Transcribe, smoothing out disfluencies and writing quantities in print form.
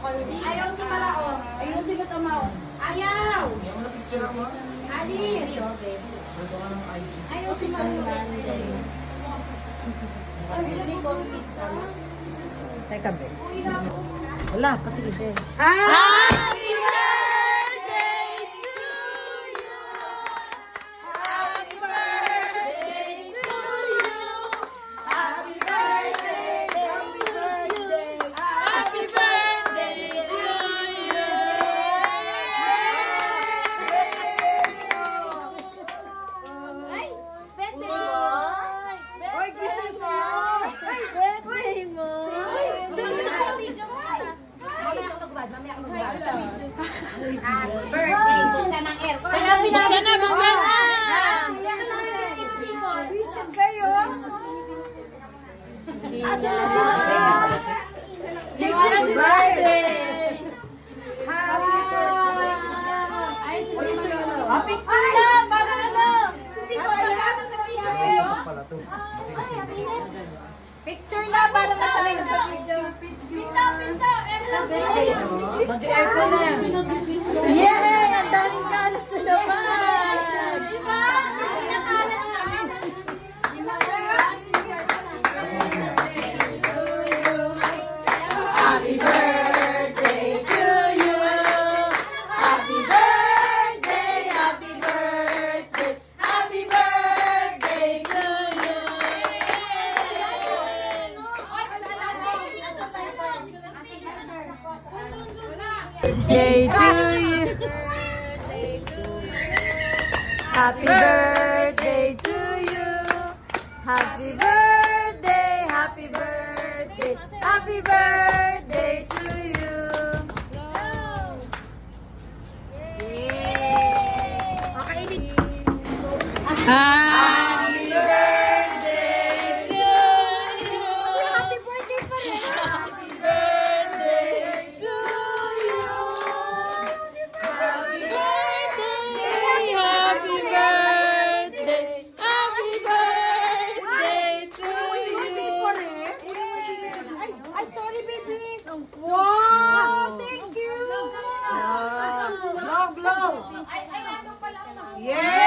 Ayaw sumalao. Ayusin mo tumaw. Ayaw! Ali! Ayaw sumalao. Teka, be. Wala, pasigil. Happy birthday. Buksan ang aircon. Buksan na, buksan na! Bisit kayo. Asan na sila? Check na si birthday. Happy picture na! Para ano? Hindi ko masama sa video kayo. Picture na para masabi sa video. Pinta, pinta! Mag-aircon na yan. Yay! Ang daming kalat sa labas! Diba? Nakalat namin. Happy birthday to you! Happy birthday! Happy birthday! Happy birthday to you! Birthday to you. Happy birthday to you. Happy birthday, happy birthday, happy birthday to you. Happy birthday to you. Happy birthday pa rin. Happy birthday to you. Happy birthday, happy birthday, happy birthday to you. Ay, sorry baby. Wow, thank you. Blow, blow. Ay, ano pala? Yeah!